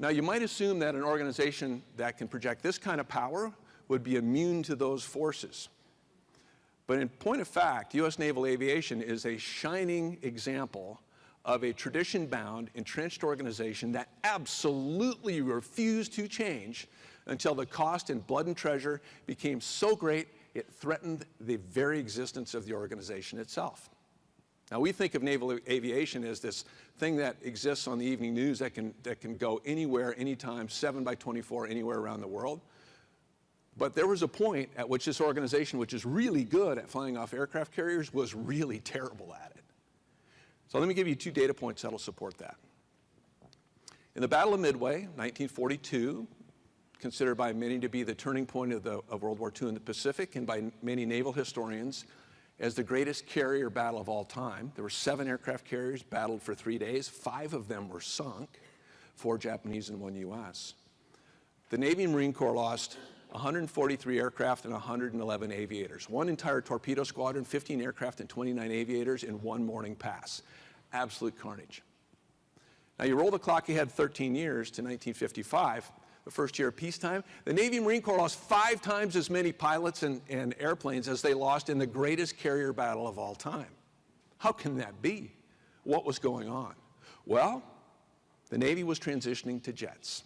Now, you might assume that an organization that can project this kind of power would be immune to those forces. But in point of fact, U.S. naval aviation is a shining example of a tradition-bound, entrenched organization that absolutely refused to change until the cost in blood and treasure became so great it threatened the very existence of the organization itself. Now, we think of naval aviation as this thing that exists on the evening news that can go anywhere, anytime, 7/24, anywhere around the world. But there was a point at which this organization, which is really good at flying off aircraft carriers, was really terrible at it. So let me give you 2 data points that'll support that. In the Battle of Midway, 1942, considered by many to be the turning point of World War II in the Pacific, and by many naval historians as the greatest carrier battle of all time. There were 7 aircraft carriers battled for 3 days. 5 of them were sunk, 4 Japanese and 1 US. The Navy and Marine Corps lost 143 aircraft and 111 aviators. 1 entire torpedo squadron, 15 aircraft and 29 aviators in 1 morning pass. Absolute carnage. Now you roll the clock ahead 13 years to 1955, the first year of peacetime. The Navy and Marine Corps lost 5 times as many pilots and airplanes as they lost in the greatest carrier battle of all time. How can that be? What was going on? Well, the Navy was transitioning to jets.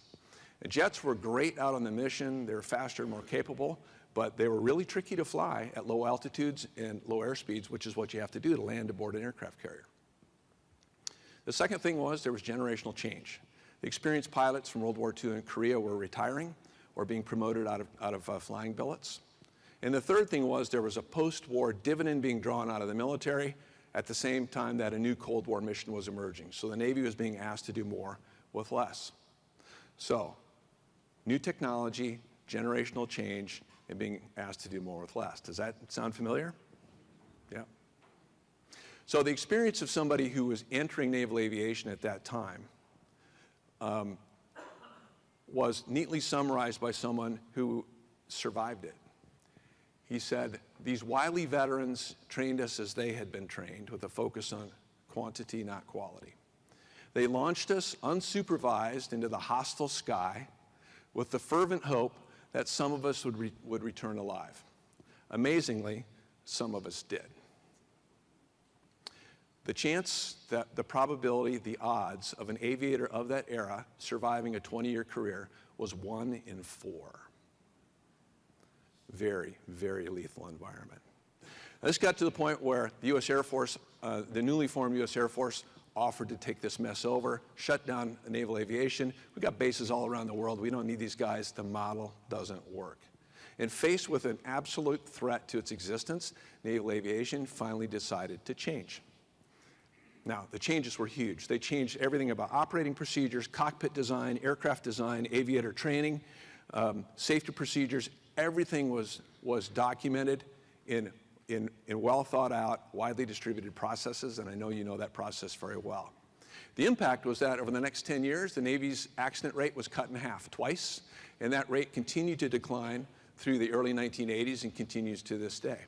And jets were great out on the mission. They were faster and more capable, but they were really tricky to fly at low altitudes and low airspeeds, which is what you have to do to land aboard an aircraft carrier. The second thing was there was generational change. The experienced pilots from World War II and Korea were retiring or being promoted out of flying billets. And the third thing was there was a post-war dividend being drawn out of the military at the same time that a new Cold War mission was emerging. So the Navy was being asked to do more with less. So, new technology, generational change, and being asked to do more with less. Does that sound familiar? Yeah. So the experience of somebody who was entering naval aviation at that time was neatly summarized by someone who survived it. He said, these wily veterans trained us as they had been trained, with a focus on quantity, not quality. They launched us unsupervised into the hostile sky with the fervent hope that some of us would return alive. Amazingly, some of us did. The chance, that the probability, the odds of an aviator of that era surviving a 20-year career was 1 in 4. Very, very lethal environment. Now, this got to the point where the U.S. Air Force, the newly formed U.S. Air Force, offered to take this mess over, shut down naval aviation. We've got bases all around the world. We don't need these guys. The model doesn't work. And faced with an absolute threat to its existence, naval aviation finally decided to change. Now, the changes were huge. They changed everything about operating procedures, cockpit design, aircraft design, aviator training, safety procedures. Everything was documented in well thought out, widely distributed processes, and I know you know that process very well. The impact was that over the next 10 years, the Navy's accident rate was cut in half twice, and that rate continued to decline through the early 1980s and continues to this day.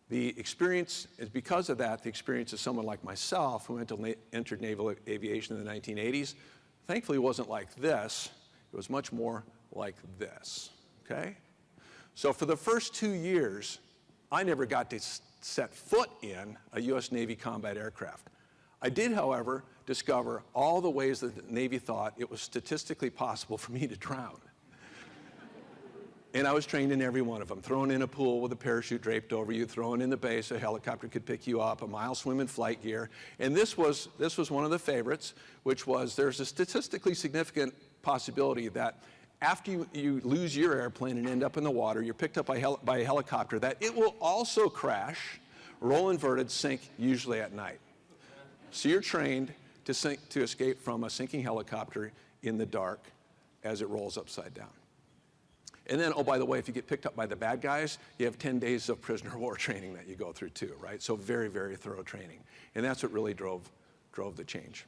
The experience is because of that, the experience of someone like myself who entered naval aviation in the 1980s, thankfully wasn't like this. It was much more like this, okay? So for the first 2 years, I never got to set foot in a U.S. Navy combat aircraft. I did, however, discover all the ways that the Navy thought it was statistically possible for me to drown. And I was trained in every one of them. Thrown in a pool with a parachute draped over you, thrown in the bay so a helicopter could pick you up, a mile swim in flight gear. And this was one of the favorites, which was there's a statistically significant possibility that after you lose your airplane and end up in the water, you're picked up by a helicopter, that it will also crash, roll inverted, sink, usually at night. So you're trained to escape from a sinking helicopter in the dark as it rolls upside down. And then, oh, by the way, if you get picked up by the bad guys, you have 10 days of prisoner of war training that you go through too, right? So very, very thorough training. And that's what really drove the change.